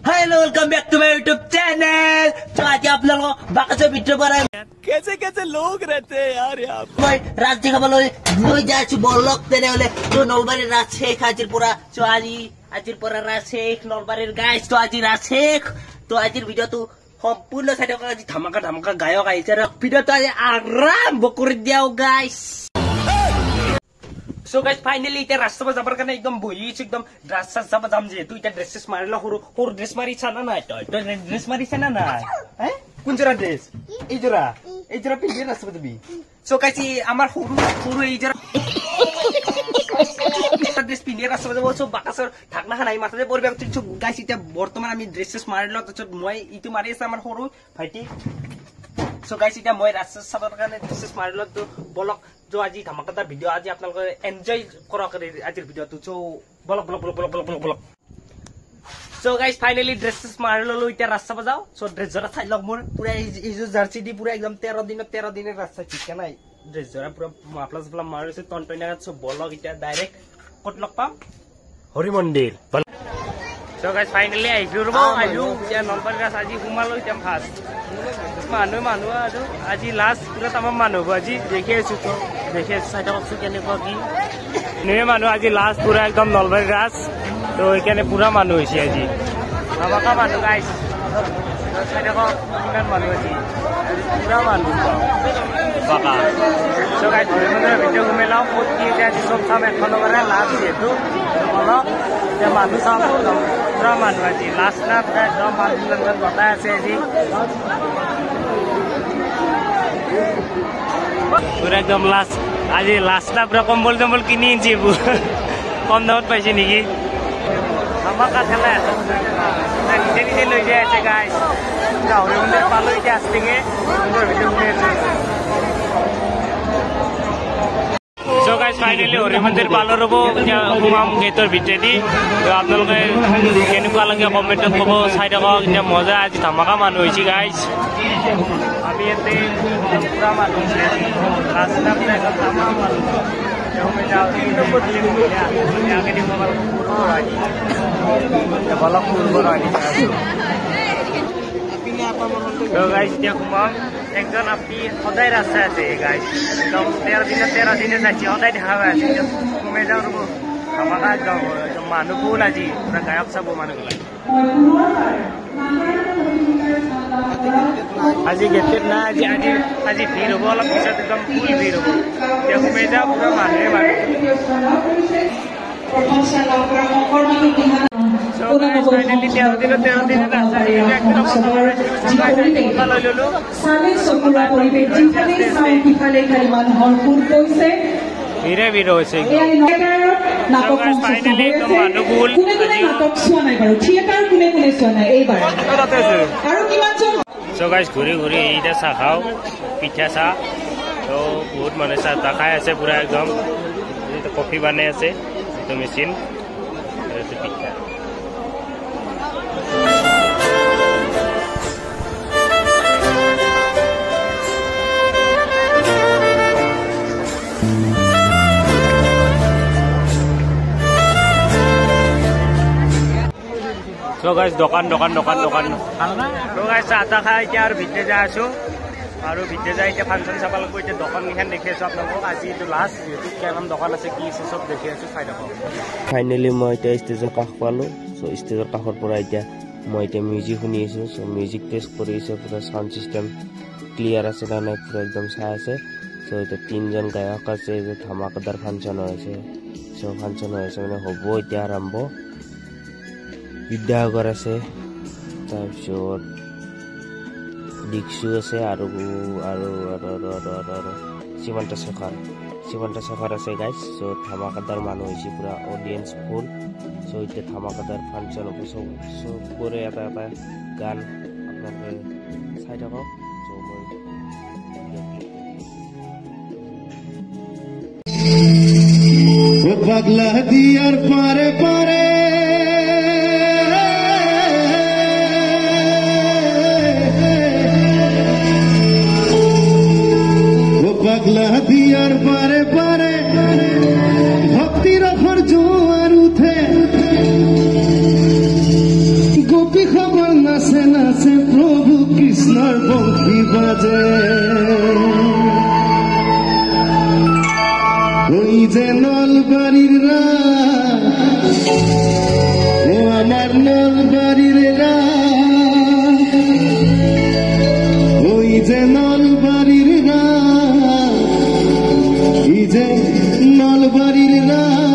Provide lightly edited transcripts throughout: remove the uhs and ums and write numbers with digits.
Hello welcome back to my YouTube channel. तो आज आप लोगों बाकाचे भिडियो बनाए कैसे कैसे लोग रहते हैं यार यहाँ मैं रात का बोलो नई जाछु ब्लॉग देने वाले तो नलबारी राजशेख हाजिरपुरा तो आज हाजिरपुरा राजशेख नलबारीर गाइस तो आज राजशेख तो आज भिडियो तो সম্পূর্ণ সাইড আজি ধামাকা ধামাকা গায়ক আইছে আর ভিডিওটা আরম্ভ করে দিও গাইস। সো গাইস ফাইনালি এটা রাস্তা যাবার কারণে একদম বইছে একদম রাস্তা যাব যাম যে তুই এটা ড্রেস মারিলা হরু হরু ড্রেস মারিছ না না এটা ড্রেস মারিছ না না হ্যাঁ কোন জোড়া ড্রেস এই জোড়া পিন্ডে রাস্তা যাবি। সো গাইস আমার হরু হরু এই জোড়া ড্রেস পিন্ডে রাস্তা যাব সো বাকাসর থাকনা নাই মাথাতে পড়বে কিছু গাইস এটা বর্তমান আমি ড্রেস মারিলা তো মই ইটো মারি আছে আমার হরু ভাইটি। সো গাইস এটা মই রাস্তা যাবার কারণে ড্রেস মারিলা তো বলক जो आज धमाकेदार भिडियो आज आप एंजॉय करा करे आज भिडियो तो जो blog blog blog blog blog blog. So guys finally dresses मार लो इटा रास्ता बजाओ सो ड्रेस जरा थाई लग मोर पूरा ई जो जर्सी दी पूरा एकदम 13 दिन रास्ता ठीक है ना ड्रेस जरा पूरा माप्लास वाला मार से टन सो ब्लॉग इटा डायरेक्ट कत लग पाम हरि मंदिर। सो गाइस फाइनली आइजु रबो आइजु या नलबारी रास আজি हुमालो इटा फास्ट मानु आज लास्ट पूरा तमाम मानु आज देखि आছো तो देखि साइड ऑफ केने को की ने मानु आज लास्ट पूरा एकदम नलबारी रास तो एखाने पूरा मानु होइছে आज बाका मानु गाइस साइड को किमान मानु आज पूरा मानु बाका। सो गाइस भिडियो घुमेलाও কি এটা সব সাম এখন করে লাস্ট যেহেতু বলো যে মাनु সাম पूरा मानु आज लास्ट ना एकदम मानु लगन কথা আছে আজি पूरा एकदम लास्ट आज लास्ट ना पूरा कम्बल टम्बल किनी आनছি कम दामत पाइছে নেকি धमाका খেলা নিজে নিজে লৈ যায় আছে গাইস গাঁৱৰ মন্দিৰ পালো এতিয়া আসতেগে সুন্দৰ ভিডিও বনাই আছে। सो गाइस फाइनली हरि मंदिर पालो रबो हुमाम गेटर भितरेदी तो आपनलोके केनेकुवा लागे कमेन्टत कब चाइ थाকক इटा मजा आज धमाका मानु होइছে गाइस আমি এতে পুরা মাनु होइছে রাস্তা পুরা একদম तमाम मानु আমি যাও নম্বর দিলে আমি আগে দি মোবাইল পুরো রাখি বলক পুরো রাখি तो गाइस দিয়া হুমাম একজন আপনি সদায় রাস্তা আছে গাইস একদম 13 দিনে যাচ্ছি সদায় দেখা পাই আছে কমে যাও রব আমাকা যাও মানুহ ফুল আজি পুরা গায়ক সব মানুহ গলাই আজি গেটেট না আজি ভিড় হব অলপ পিছত একদম ফুল ভিড় হব দিয়া কমে যাও পুরা মানুহে মানুহ। ঘূৰি ঘূৰি এইটা চাহ খাওঁ পিঠা চাহ তো বহুত মানুহে চাহ তাহ খাই আছে পুৰা একদম কফি বনাই আছে itu mesin itu pizza। So guys dokan so guys চাহ খাই এতিয়া আৰু ভিতৰে যাই আছো আৰু ভিতৰে যাই এতিয়া ফাংচন চাব লাগিব এতিয়া দোকান কেইখন দেখি আছো আপোনালোকক আজি এইটো লাষ্ট যেহেতু কেইখন দোকান আছে কি আছে চব দেখি আছো চাই থাকক। ফাইনেলি মই এতিয়া ষ্টেজৰ কাষ পালো চ' ষ্টেজৰ কাষৰ পৰা এতিয়া মই এতিয়া মিউজিক শুনি আছো চ' মিউজিক টেষ্ট কৰি আছে পুৰা সাউণ্ড চিষ্টেম ক্লিয়াৰ আছে না নাই পুৰা একদম চাই আছে চ' এতিয়া 3জন গায়ক আছে যে ধমাকাদাৰ ফাংচন হৈ আছে চ' ফাংচন হৈ আছে মানে হ'ব এতিয়া আৰম্ভ বিদ্যাসাগৰ আছে তাৰপিছত দীক্ষু আছে আৰু সীমান্ত শেখৰ আছে গাইস সো ধমাকাদাৰ মানুহ হৈছে পুৰা অডিয়েন্স ফুল সো এতিয়া ধমাকাদাৰ ফাংচন হ'ব সবৰে এটা গান আপোনালোকে চাই থাকক সো মই পাগলা দিয়ার পারে পারে পাগলা দিয়ার পারে পারে ভক্তির জোয়ার উঠে গোপী নাচে নাচে প্রভু কৃষ্ণর বংশী বাজে ওই যে নলবাড়ির রাত ও আমার নলবাড়ির রাত ওই যে নলবাড়ির রাত এই যে নলবাড়ির রাত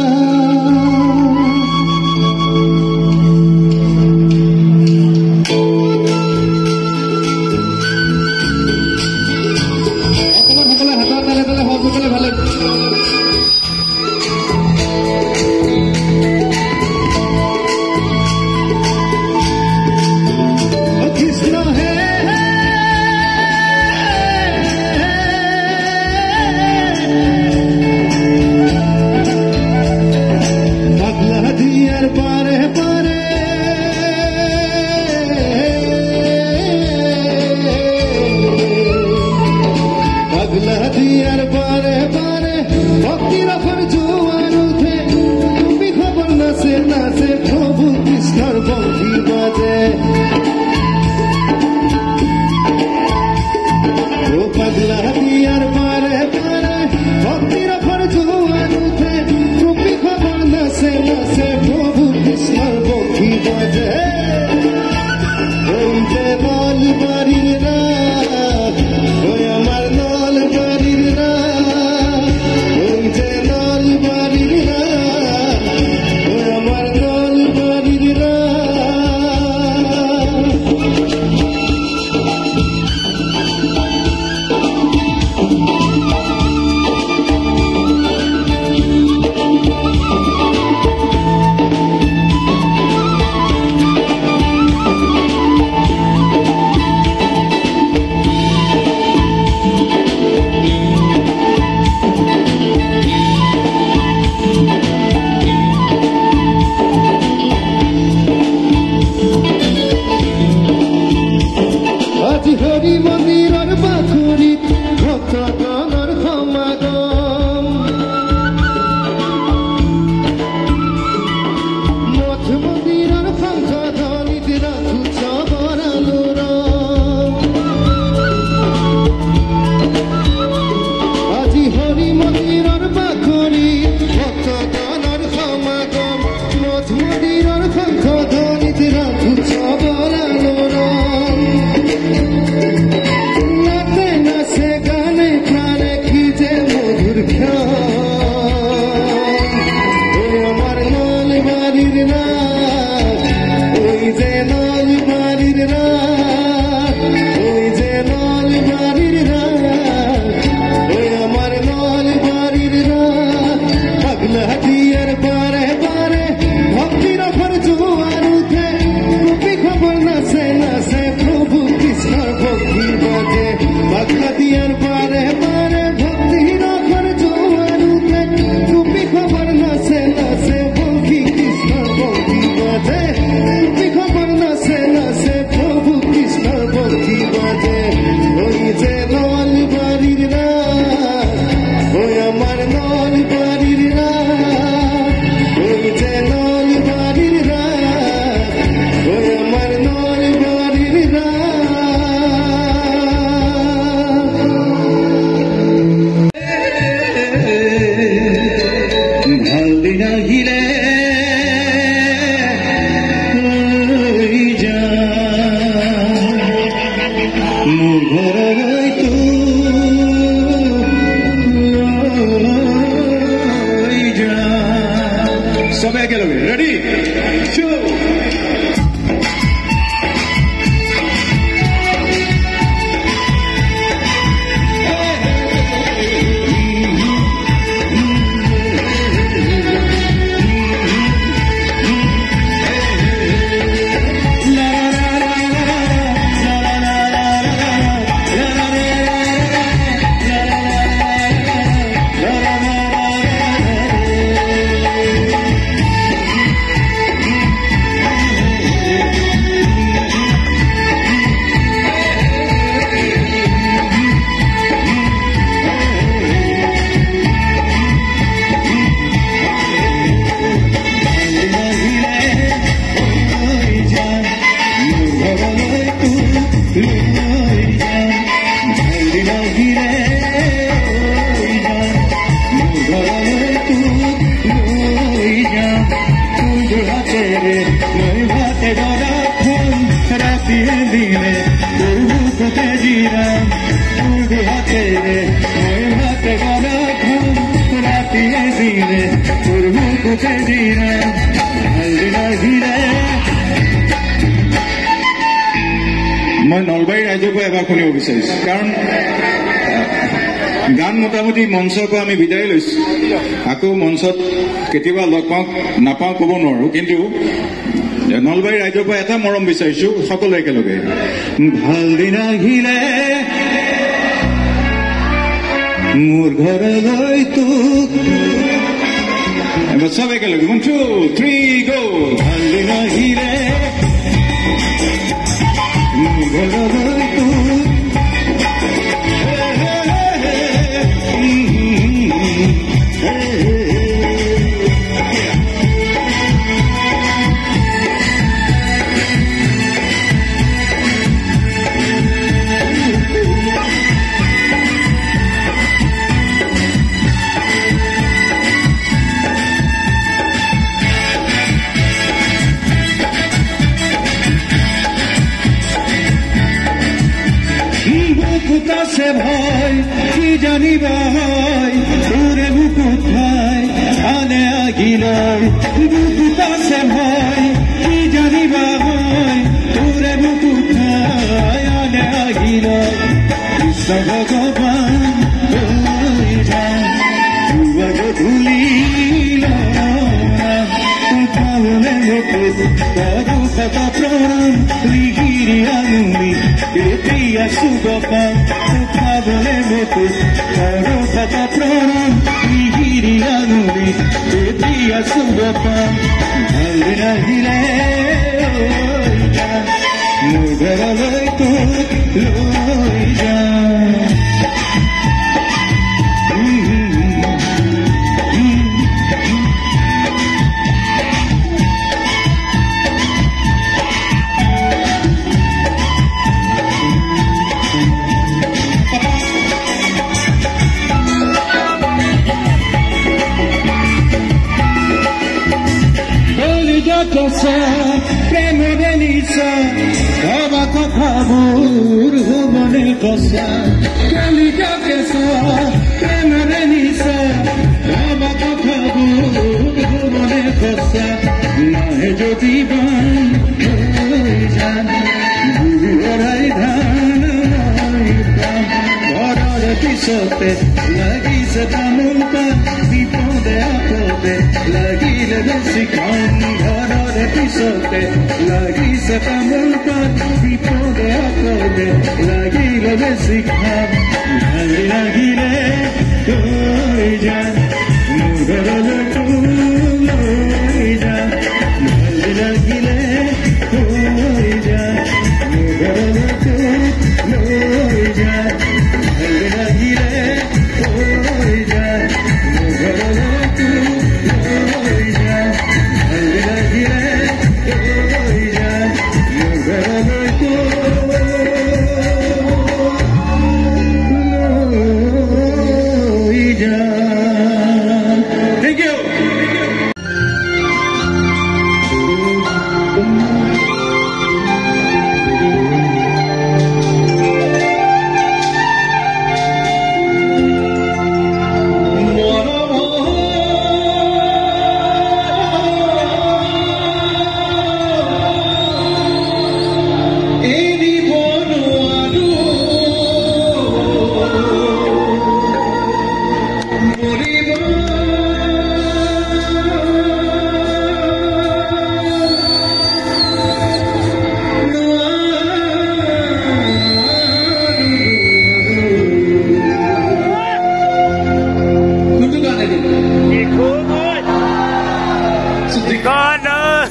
গড়াখন ৰাতিয়ে দিনে তোৰ বুকুতে জিৰাম তোৰ দুহাতেৰে মই ভাতে গড়াখন ৰাতিয়ে দিনে তোৰ বুকুতে জিৰাম ভাল দিন আহিলে মই নলবাৰী ৰাইজৰ পৰা এবাৰ শুনিব বিচাৰিছো কাৰণ গান মোটামুটি মঞ্চৰ পৰা আমি বিদায় লৈছো আকৌ মঞ্চত কেতিয়াবা লগ পাওঁ নাপাওঁ ক'ব নোৱাৰো কিন্তু নলবাৰী ৰাইজৰ পৰা এটা মৰম বিচাৰিছো সকলো একেলগে ভাল দিন আহিলে মোৰ ঘৰলৈ তোক চব একেলগে 1 2 3 গো ভাল দিন আহিলে মোৰ ঘৰলৈ তোক বুকুতাছে ভয় কি জানিবা হয় তোরে বুকুত ভাই আনে আগিলয় বুকুতাছে ভয় কি জানিবা হয় তোরে বুকুত ভাই আনে আগিলয় কৃষ্ণ ভগবান ধুলিল পাবনে মুকুত তরু কত প্রাণ লিগিরি আনুনি প্রিয়া সুগপা পাবনে মুকুত তরু কত প্রাণ লিগিরি আনুনি প্রিয়া সুগপা ভাল রাহিলে মোর ঘরলৈ তোক লৈ যা প্রেমরে নিশা বাবা কথা বুর ভুবনে কষা কালিকা কেশা প্রেমরে নিশা বাবা কথা বুর ভুবনে কষা নাহে যদি বান যান বুড়াই ধান ঘরের পিছতে লাগিছে তামোল পান বিপদে আপদে লাগিলে বেশি খান ঘরের পিছতে লাগিছে তামোল পান বিপদে আপদে লাগিলে বেশি খান ভাল লাগিলে লৈ যান মোৰ ঘৰলৈ লৈ যান ভাল লাগিলে লৈ যান মোৰ ঘৰলৈ লৈ যান ভাল লাগিলে লৈ যান মোৰ ঘৰলৈ লৈ যান ভাল লাগিলে লৈ যান মোৰ ঘৰলৈ লৈ যান থেংক ইউ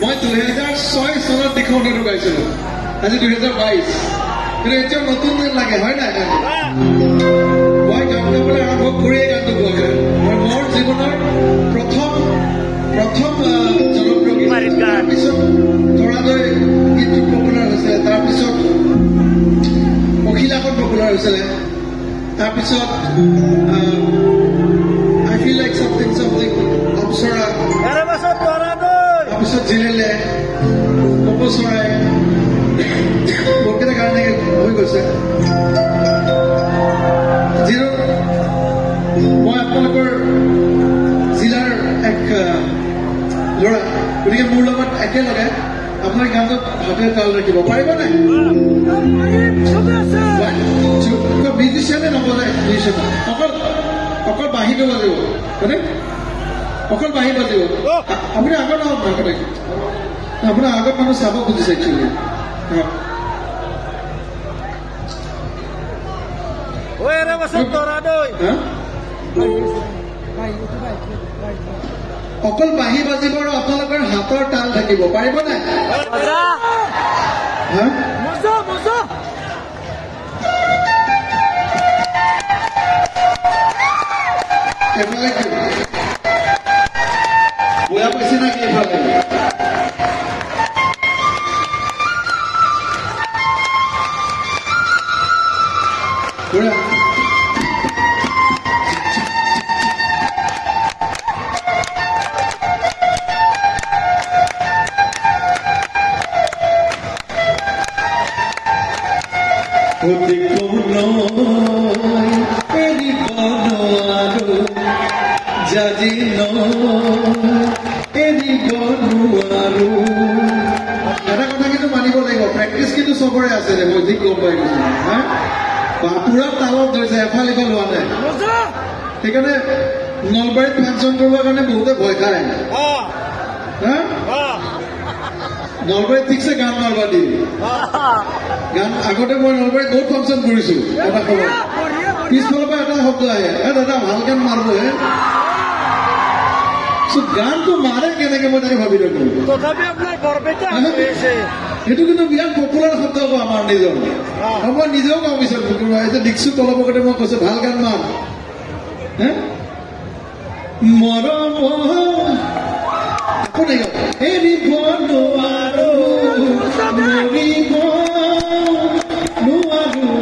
মই 2006 চনত দেখুৱাবলৈ গাইছিলো আজি 2022 কিন্তু এতিয়া নতুন দিন লাগে হয় নাই মই গান গাবলৈ আৰম্ভ কৰিয়ে গানটো গোৱা যায় মই মোৰ জীৱনৰ প্ৰথম জনপ্ৰিয় গীত তাৰপিছত ধৰালৈ গীতটো পপুলাৰ হৈছিলে তাৰপিছত অখিলাখন পপুলাৰ হৈছিলে তাৰপিছত I feel like something অপসৰা তাৰপিছত জিলেলে অপসৰা হাতে তাল ৰাখিব পাৰিব নাই মিউজিচিয়ানে নবজায় মিউজিচিয়ান অকল বাঁহীটো বাজিব হয়নে অকল বাঁহী বাজিব আপুনি আগত নহওক না কথা আপোনাৰ আগত মানুহ চাব খুজিছে একচুৱেলি অকল বাঁহী বাজিব আৰু আপোনালোকৰ হাতৰ তাল থাকিব পাৰিব নাই এফালে কি বয়া পাইছে নাকি এফালে এটা কথা কিন্তু মানিব লাগিব প্ৰেক্টিচ কিন্তু চবৰে আছে দে মই ঠিক গম পাই গৈছো পুৰা তালত ধৰিছে এফাল ইফাল হোৱা নাই সেইকাৰণে নলবাৰীত ফাংচন কৰিবৰ কাৰণে বহুতে ভয় খায় নলবাৰীত ঠিকছে গান মাৰবা দি গান আগতে মই নলবাৰীত বহুত ফাংচন কৰিছো এটা খবৰ পিছফালৰ পৰা এটা শব্দ আহে দাদা ভাল গান মাৰব হে গানটো মাৰে কেনেকে মই তাকে ভাবি থাকো সেইটো কিন্তু বিৰাট পপুলাৰ শব্দ হ'ব আমাৰ নিজৰ মই নিজেও গাওঁ পিছত দেখিছো তলপ আগতে মই কৈছো ভাল গান মাৰ মৰম আকৌ নাই এৰিব নোৱাৰো মৰিব নোৱাৰো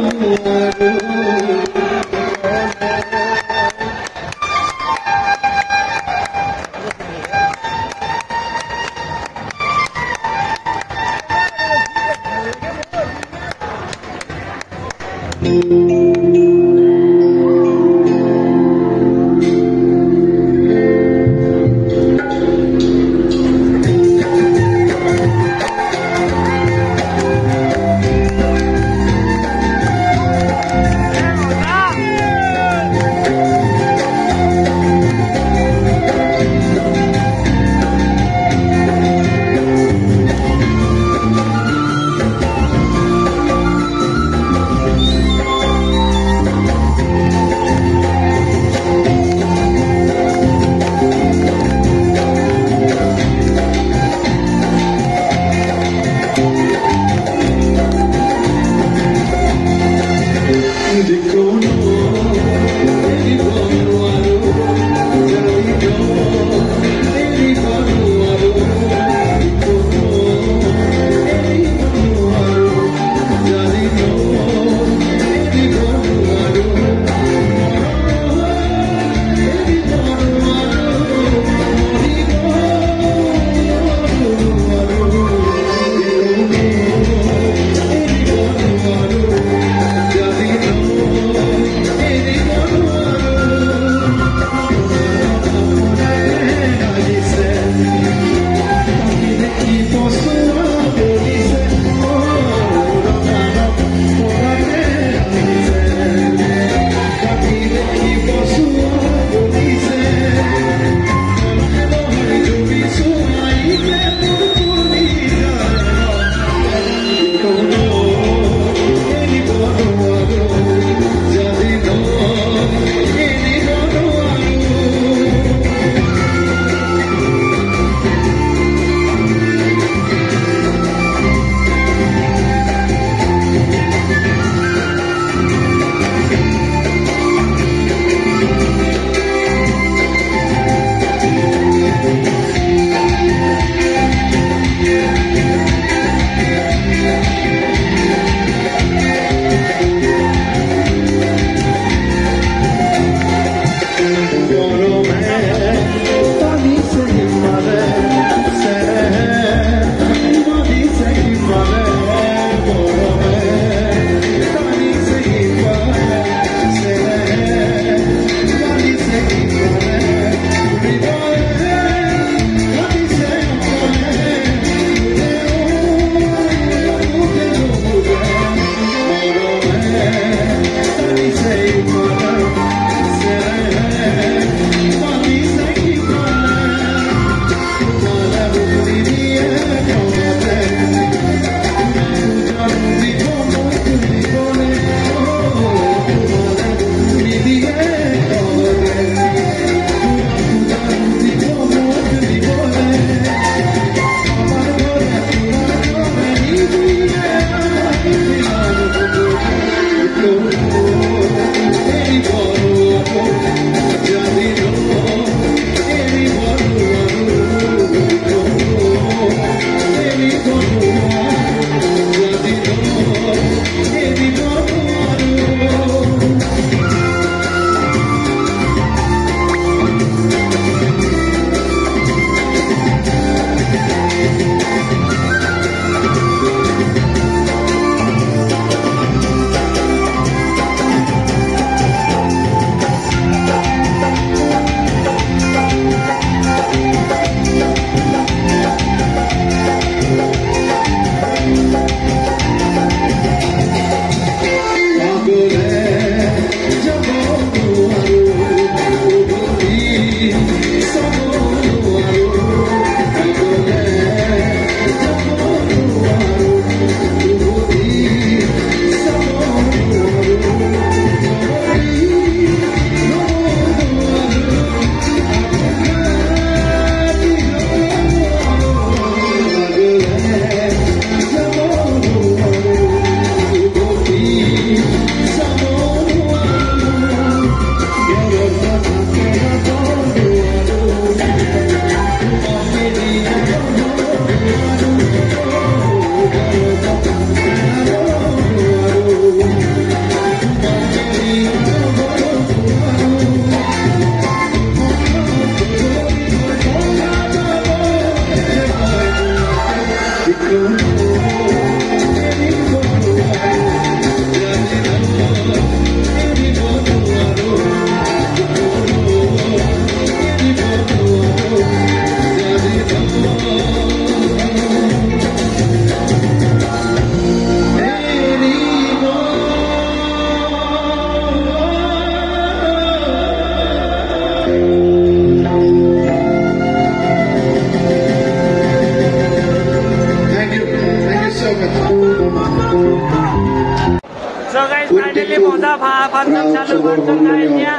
ফাইনেলি মজা ফাংচন চালু ফাংচন নাই এতিয়া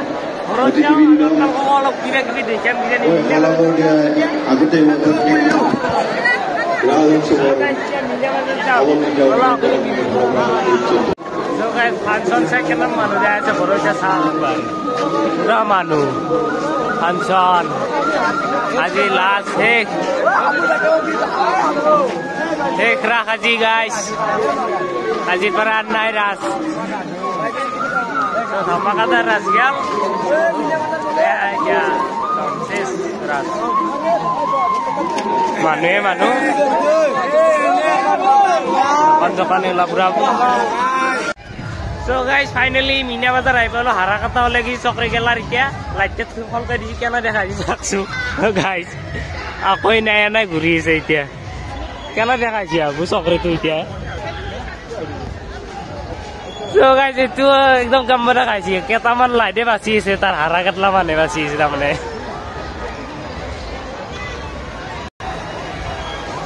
ঘৰত যাওঁ আপোনালোকক অলপ কিবা কিবি দেখাম কিজানি আগতে ফাংচন চাই কেনে মানুহ যাই আছে ঘৰত এতিয়া চাহ পুৰা মানুহ ফাংচন আজি লাষ্ট শেষ ৰাস আজি গাইছ আজিৰ পৰা নাই ৰাস ধমাকাদাৰ ৰাস গেল শেষ ৰাস মানুহে মানুহ দোকানে পুৰা So guys, finally মিনা বাজার আই পালো হারা কথা হলে কি চক্রে গেলার এতিয়া লাইটত ফলকে দিছি কেন দেখা দিছাকছো গাইস আকই নাই ঘুরি আছে এতিয়া কেন দেখাইছি আবু চক্রেটো এতিয়া So guys, এটো একদম কাম দেখাইছি কেটামান লাইটে বাঁচি আছে তার হারা কাটলা মানে বাঁচি আছে তারমানে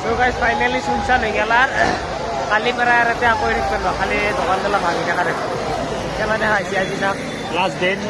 So guys, finally শুনছান হয়ে গেলার কালি পৰা ৰাতে আকৌ ৰিক পেলো খালি দোকান দলা ভাঙি থকা দেখো কেনে দেখাইছি আজি তাক লাষ্ট ডেট